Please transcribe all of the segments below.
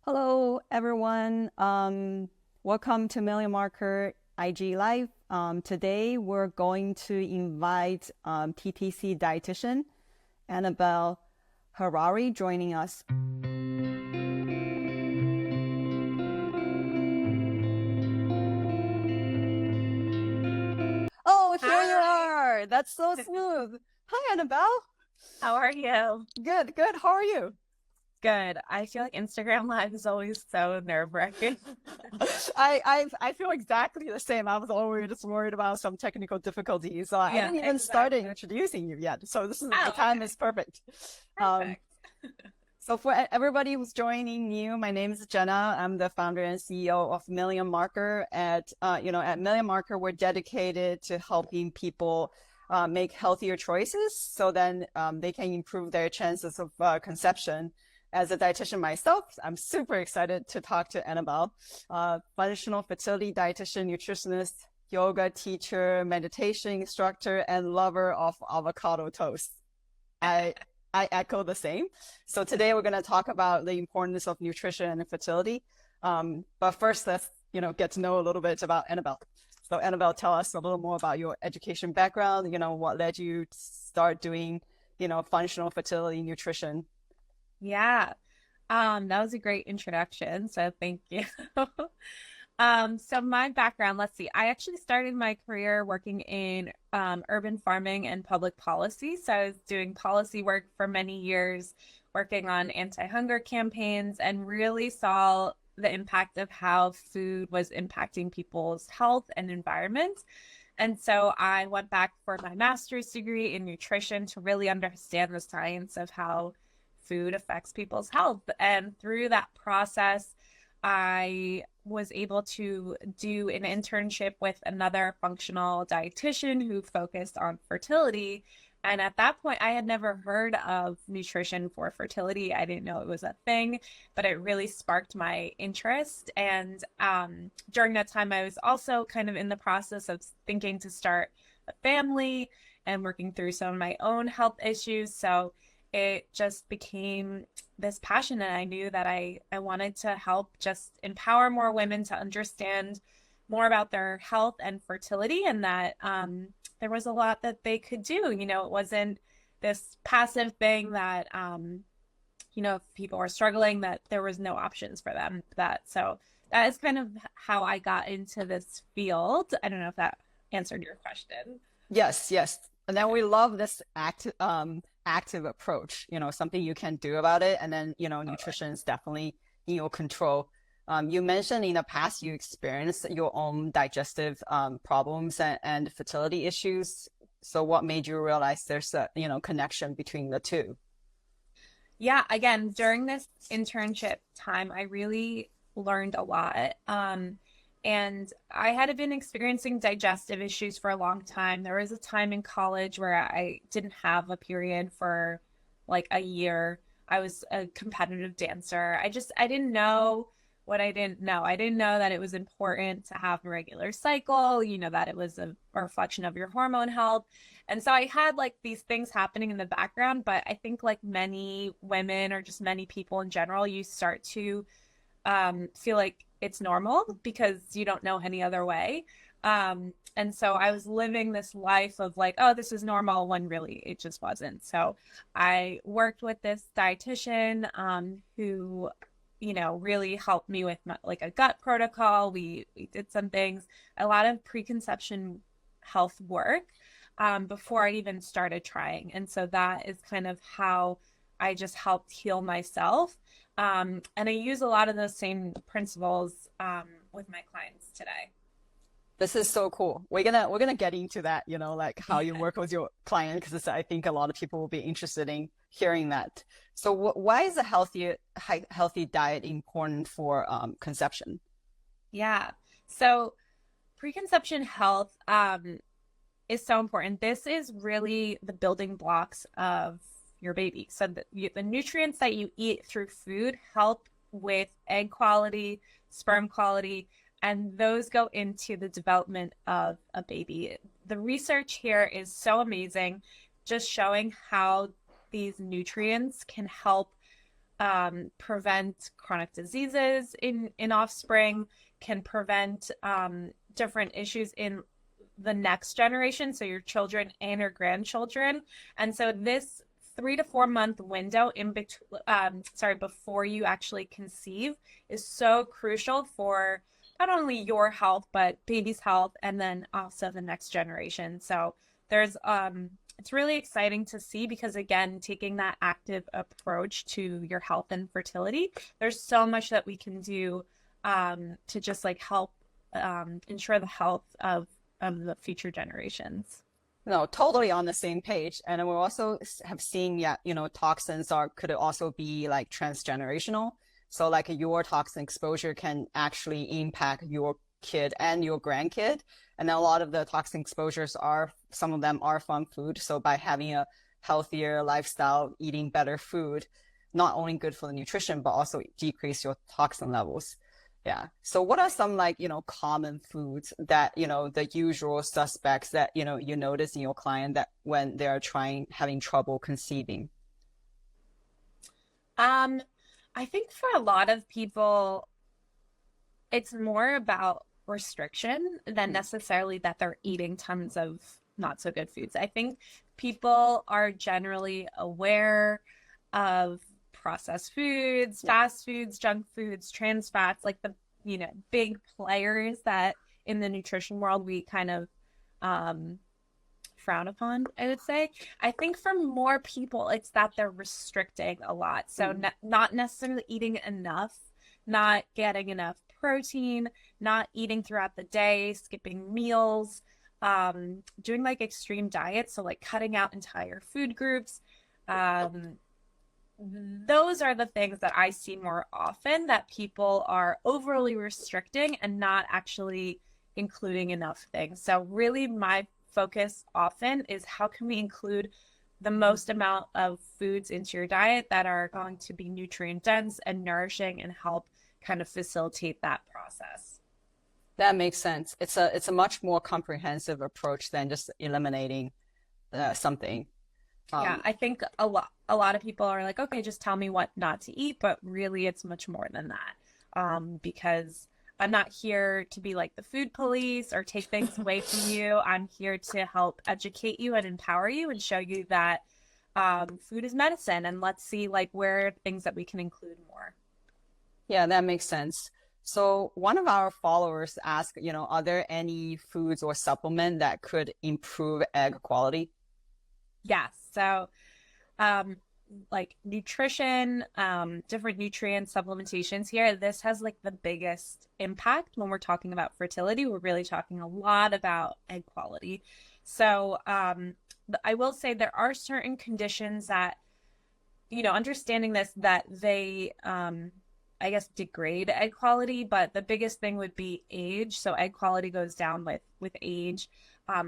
Hello, everyone. Welcome to Million Marker IG Live. Today, we're going to invite TTC dietitian Anabelle Harari joining us. Oh, here you Hi, are. That's so smooth. Hi, Annabelle. how are you? Good, good. How are you? Good. I feel like Instagram Live is always so nerve-wracking. I feel exactly the same. I was always just worried about some technical difficulties. So I Yeah, didn't even start exactly. introducing you yet. So this is the Oh, time okay. is perfect. Um, Perfect. so for everybody who's joining new, my name is Jenna. I'm the founder and CEO of Million Marker. At Million Marker, we're dedicated to helping people make healthier choices, so then they can improve their chances of conception. As a dietitian myself, I'm super excited to talk to Annabelle, functional fertility dietitian, nutritionist, yoga teacher, meditation instructor, and lover of avocado toast. I I echo the same. So today we're going to talk about the importance of nutrition and fertility. But first, let's get to know a little bit about Annabelle. So Annabelle, tell us a little more about your education background. What led you to start doing functional fertility nutrition. Yeah. That was a great introduction, so thank you. So my background, let's see. I actually started my career working in urban farming and public policy. So I was doing policy work for many years, working on anti-hunger campaigns, and really saw the impact of how food was impacting people's health and environment. And so I went back for my master's degree in nutrition to really understand the science of how food affects people's health. And through that process, I was able to do an internship with another functional dietitian who focused on fertility. And at that point, I had never heard of nutrition for fertility. I didn't know it was a thing, but it really sparked my interest. And during that time, I was also kind of in the process of thinking to start a family and working through some of my own health issues. So it just became this passion, and I knew that I wanted to help just empower more women to understand more about their health and fertility, and that there was a lot that they could do. It wasn't this passive thing that if people were struggling, that there was no options for them. That is kind of how I got into this field. I don't know if that answered your question. Yes, yes. And then we love this active approach, something you can do about it. And then, Totally. nutrition is definitely in your control. You mentioned in the past you experienced your own digestive problems and fertility issues. So what made you realize there's a, connection between the two? Yeah, again, during this internship time, I really learned a lot. And I had been experiencing digestive issues for a long time. There was a time in college where I didn't have a period for like a year. I was a competitive dancer. I didn't know what I didn't know. I didn't know that it was important to have a regular cycle, that it was a reflection of your hormone health. And so I had like these things happening in the background, but I think like many women or just many people in general, you start to feel like it's normal because you don't know any other way. And so I was living this life of like, oh, this is normal when really it just wasn't. So I worked with this dietitian who, really helped me with like a gut protocol. We did some things, a lot of preconception health work before I even started trying. And so that is kind of how I just helped heal myself. And I use a lot of those same principles with my clients today. This is so cool. We're gonna get into that, like how you Yeah. work with your client, because I think a lot of people will be interested in hearing that. So why is a healthy diet important for conception? Yeah. So preconception health is so important. This is really the building blocks of your baby. So the nutrients that you eat through food help with egg quality, sperm quality, and those go into the development of a baby. The research here is so amazing, just showing how these nutrients can help prevent chronic diseases in offspring, can prevent different issues in the next generation, so your children and your grandchildren. And so this 3 to 4 month window in between, before you actually conceive is so crucial for not only your health, but baby's health, and then also the next generation. So there's, it's really exciting to see because, again, taking that active approach to your health and fertility, there's so much that we can do to just like help ensure the health of the future generations. No, totally on the same page. And we also have seen, yeah, toxins are could also be like transgenerational. So like your toxin exposure can actually impact your kid and your grandkid. And a lot of the toxin exposures are, some of them are from food. So by having a healthier lifestyle, eating better food, not only good for the nutrition, but also decrease your toxin levels. Yeah. So what are some like, common foods that, the usual suspects that, you notice in your client that when they're having trouble conceiving? Um, I think for a lot of people, it's more about restriction than Mm, necessarily that they're eating tons of not so good foods. I think people are generally aware of processed foods, yeah. fast foods, junk foods, trans fats, like the, big players that in the nutrition world we kind of um frown upon, I would say. I think for more people, it's that they're restricting a lot. So Mm. not necessarily eating enough, not getting enough protein, not eating throughout the day, skipping meals, doing like extreme diets. So like cutting out entire food groups. Um, those are the things that I see more often that people are overly restricting and not actually including enough things. So really my focus often is how can we include the most amount of foods into your diet that are going to be nutrient dense and nourishing and help kind of facilitate that process. That makes sense. It's a much more comprehensive approach than just eliminating something. Yeah, Um, I think a lot of people are like, okay, just tell me what not to eat, but really it's much more than that. Because I'm not here to be like the food police or take things away from you. I'm here to help educate you and empower you and show you that food is medicine, and let's see like where are things that we can include more. yeah, that makes sense. So one of our followers asked, are there any foods or supplement that could improve egg quality? Yes. So um like nutrition, different nutrient supplementations here, this has like the biggest impact when we're talking about fertility. We're really talking a lot about egg quality. So I will say there are certain conditions that, understanding this, that they I guess degrade egg quality, but the biggest thing would be age. So egg quality goes down with age.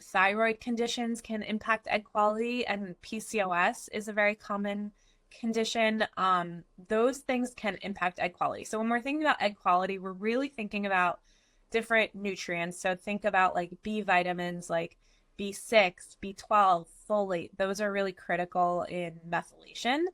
Thyroid conditions can impact egg quality, and PCOS is a very common condition. Those things can impact egg quality. So when we're thinking about egg quality, we're really thinking about different nutrients. So think about like B vitamins, like B6, B12, folate. Those are really critical in methylation,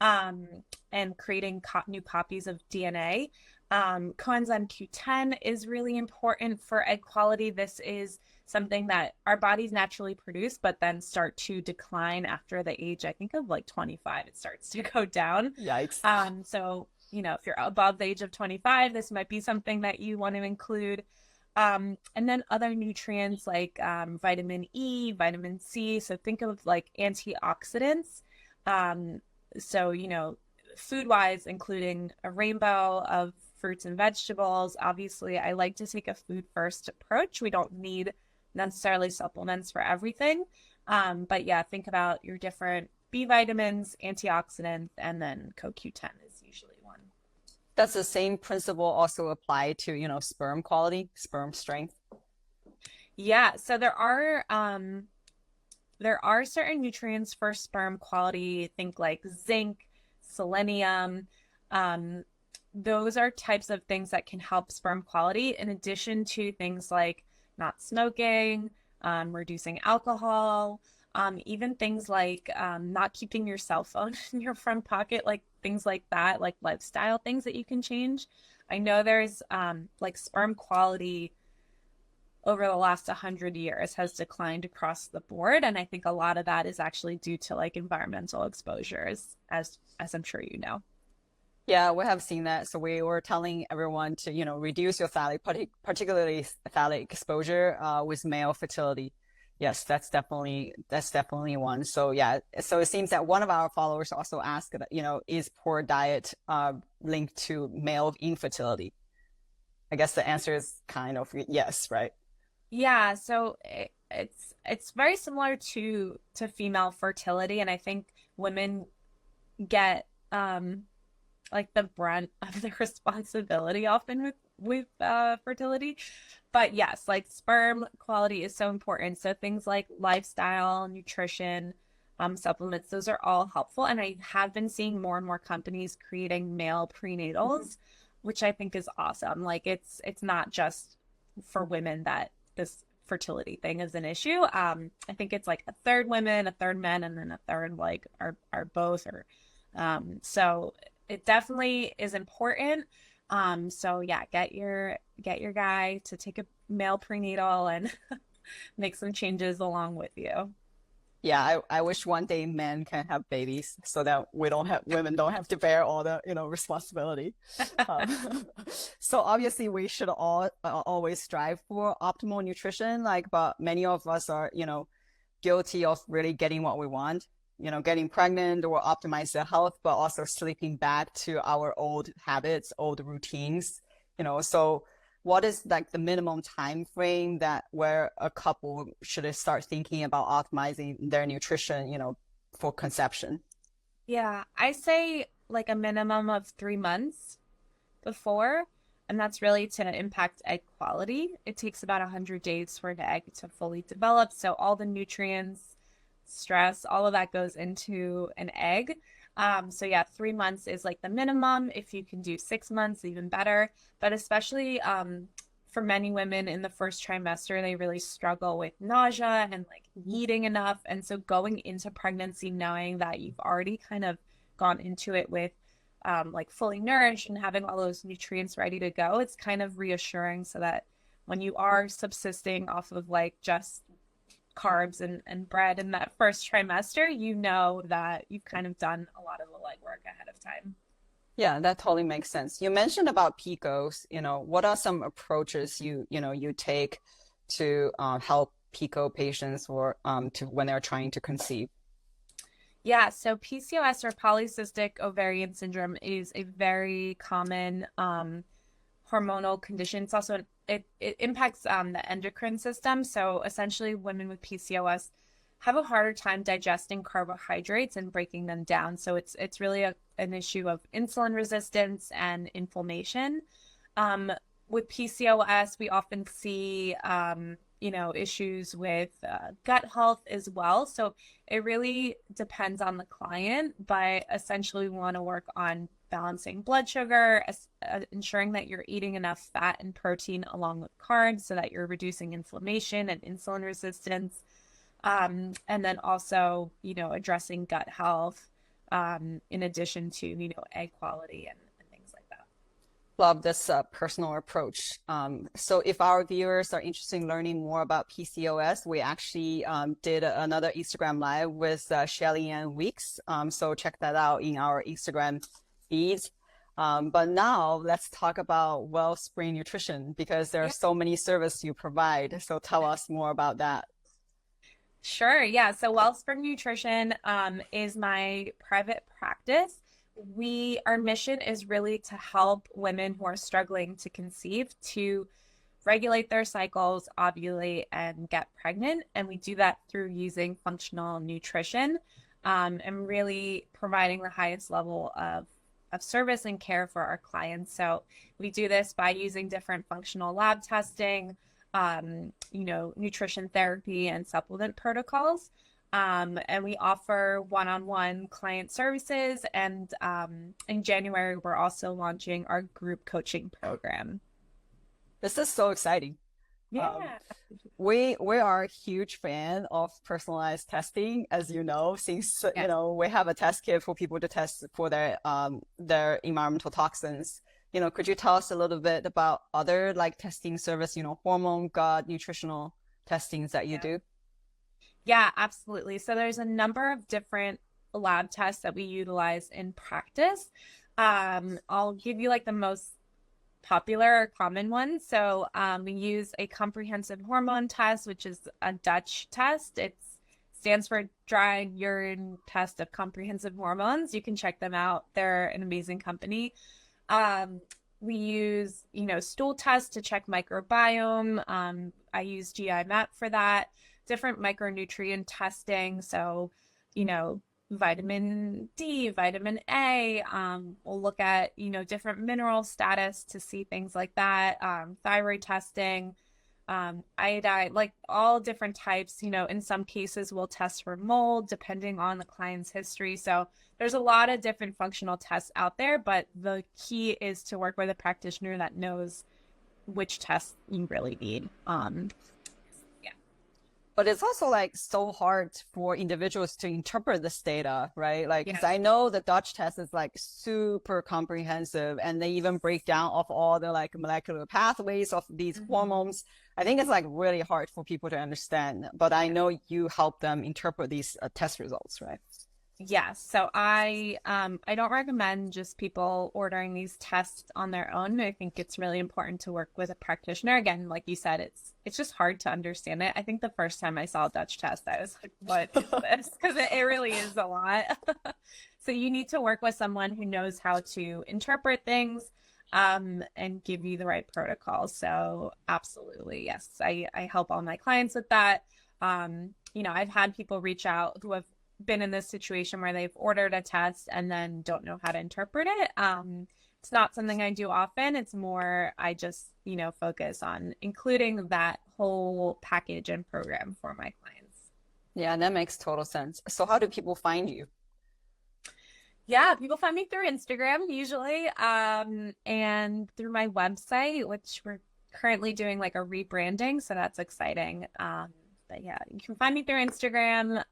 um, and creating new copies of DNA. Coenzyme Q10 is really important for egg quality. This is something that our bodies naturally produce, but then start to decline after the age, I think, of like 25. It starts to go down. Yikes. So, if you're above the age of 25, this might be something that you want to include. And then other nutrients like vitamin E, vitamin C. So think of like antioxidants. Um, so, food wise, including a rainbow of fruits and vegetables. Obviously, I like to take a food first approach. We don't need necessarily supplements for everything. But yeah, think about your different B vitamins, antioxidants, and then CoQ10 is usually one. Does the same principle also apply to, sperm quality, sperm strength? Yeah, so there are certain nutrients for sperm quality. Think like zinc, selenium. Um, those are types of things that can help sperm quality, in addition to things like not smoking, reducing alcohol. Even things like not keeping your cell phone in your front pocket, like things like that, like lifestyle things that you can change. I know there's like sperm quality over the last 100 years has declined across the board, and I think a lot of that is actually due to like environmental exposures, as I'm sure you know. Yeah, we have seen that. So we were telling everyone to, reduce your phthalate, particularly phthalate exposure, with male fertility. Yes, that's definitely one. So yeah, so it seems that one of our followers also asked, is poor diet linked to male infertility? I guess the answer is kind of yes, right? Yeah, so it's very similar to female fertility, and I think women get like the brunt of the responsibility often with fertility. But yes, like sperm quality is so important. So things like lifestyle, nutrition, supplements, those are all helpful. And I have been seeing more and more companies creating male prenatals, which I think is awesome. Like it's not just for women that this fertility thing is an issue. I think it's like a third women, a third men, and then a third like are both or so it definitely is important. So yeah, get your guy to take a male prenatal and make some changes along with you. Yeah, I wish one day men can have babies so that women don't have to bear all the, responsibility. So obviously we should all always strive for optimal nutrition, but many of us are, guilty of really getting what we want, getting pregnant or optimize their health, but also slipping back to our old habits, old routines, so what is like the minimum time frame that where a couple should start thinking about optimizing their nutrition, for conception? Yeah, I say like a minimum of 3 months before, and that's really to impact egg quality. It takes about 100 days for an egg to fully develop, so all the nutrients, stress, all of that goes into an egg. So yeah, 3 months is like the minimum. If you can do 6 months, even better. But especially for many women in the first trimester, they really struggle with nausea and like eating enough. And so going into pregnancy, knowing that you've already kind of gone into it with like fully nourished and having all those nutrients ready to go, it's kind of reassuring so that when you are subsisting off of like just carbs and bread in that first trimester, you know that you've kind of done a lot of the legwork ahead of time. Yeah, that totally makes sense. You mentioned about PCOS, what are some approaches you take to help PCO patients or to when they're trying to conceive? Yeah, so PCOS or polycystic ovarian syndrome is a very common hormonal condition. It's also it impacts the endocrine system. So essentially, women with PCOS have a harder time digesting carbohydrates and breaking them down. So it's really an issue of insulin resistance and inflammation. Um, with PCOS, we often see issues with gut health as well. So it really depends on the client, but essentially we want to work on balancing blood sugar, ensuring that you're eating enough fat and protein along with carbs so that you're reducing inflammation and insulin resistance. And then also, addressing gut health, in addition to, egg quality and things like that. Love this personal approach. So if our viewers are interested in learning more about PCOS, we actually did another Instagram live with Shelly Ann Weeks. So check that out in our Instagram feeds. But now let's talk about Wellspring Nutrition because there are Yeah. so many services you provide. So tell us more about that. Sure. Yeah. So Wellspring Nutrition is my private practice. Our mission is really to help women who are struggling to conceive to regulate their cycles, ovulate, and get pregnant. And we do that through using functional nutrition, and really providing the highest level of service and care for our clients. So we do this by using different functional lab testing, nutrition therapy and supplement protocols. And we offer one-on-one client services. And in January, we're also launching our group coaching program. This is so exciting. Um, Yeah. we are a huge fan of personalized testing, as you know, since Yes. we have a test kit for people to test for their environmental toxins. Could you tell us a little bit about other like testing service, hormone, gut, nutritional testings that you Yeah. do? Yeah, absolutely. So there's a number of different lab tests that we utilize in practice. I'll give you like the most popular or common ones. So we use a comprehensive hormone test, which is a Dutch test. It stands for dry urine test of comprehensive hormones. You can check them out. They're an amazing company. Um, we use, stool tests to check microbiome. I use GI map for that. Different micronutrient testing. So, you know, vitamin D, vitamin A. We'll look at, different mineral status to see things like that. Thyroid testing, iodine, like all different types. In some cases, we'll test for mold depending on the client's history. So there's a lot of different functional tests out there, but the key is to work with a practitioner that knows which tests you really need. Yeah. But it's also like so hard for individuals to interpret this data, right? Like, because Yes. I know the Dutch test is like super comprehensive and they even break down of all the like molecular pathways of these Mhm. hormones. I think it's like really hard for people to understand, but I Yeah. know you help them interpret these test results, right? Yes. So I don't recommend just people ordering these tests on their own. I think it's really important to work with a practitioner. Again, like you said, it's just hard to understand it. I think the first time I saw a Dutch test, I was like, what is this? Because it really is a lot. So you need to work with someone who knows how to interpret things and give you the right protocol. So absolutely, yes. I help all my clients with that. I've had people reach out who have been in this situation where they've ordered a test and then don't know how to interpret it. It's not something I do often. It's more I just, focus on including that whole package and program for my clients. Yeah, that makes total sense. So how do people find you? Yeah, people find me through Instagram usually, and through my website, which we're currently doing like a rebranding, so that's exciting. But yeah, you can find me through Instagram.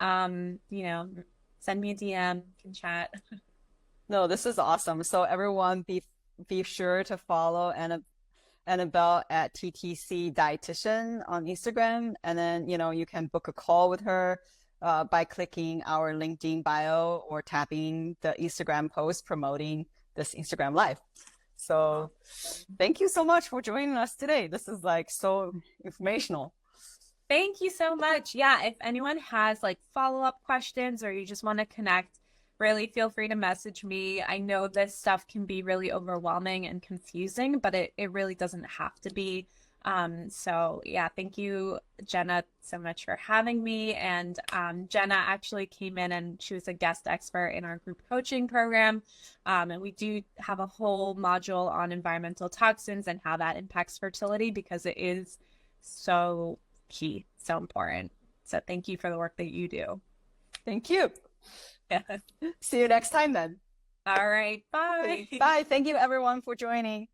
Send me a DM, can chat. No, this is awesome. So everyone be sure to follow Anabelle at TTC Dietitian on Instagram. And then, you can book a call with her by clicking our LinkedIn bio or tapping the Instagram post promoting this Instagram live. So Awesome. thank you so much for joining us today. This is like so informational. Thank you so much. Yeah, if anyone has like follow-up questions or you just want to connect, really feel free to message me. I know this stuff can be really overwhelming and confusing, but it really doesn't have to be. So yeah, thank you, Jenna, so much for having me. And Jenna actually came in and she was a guest expert in our group coaching program. And we do have a whole module on environmental toxins and how that impacts fertility because it is so key, so important. So thank you for the work that you do. Thank you. See you next time then. All right, bye. Okay, bye. Thank you everyone for joining.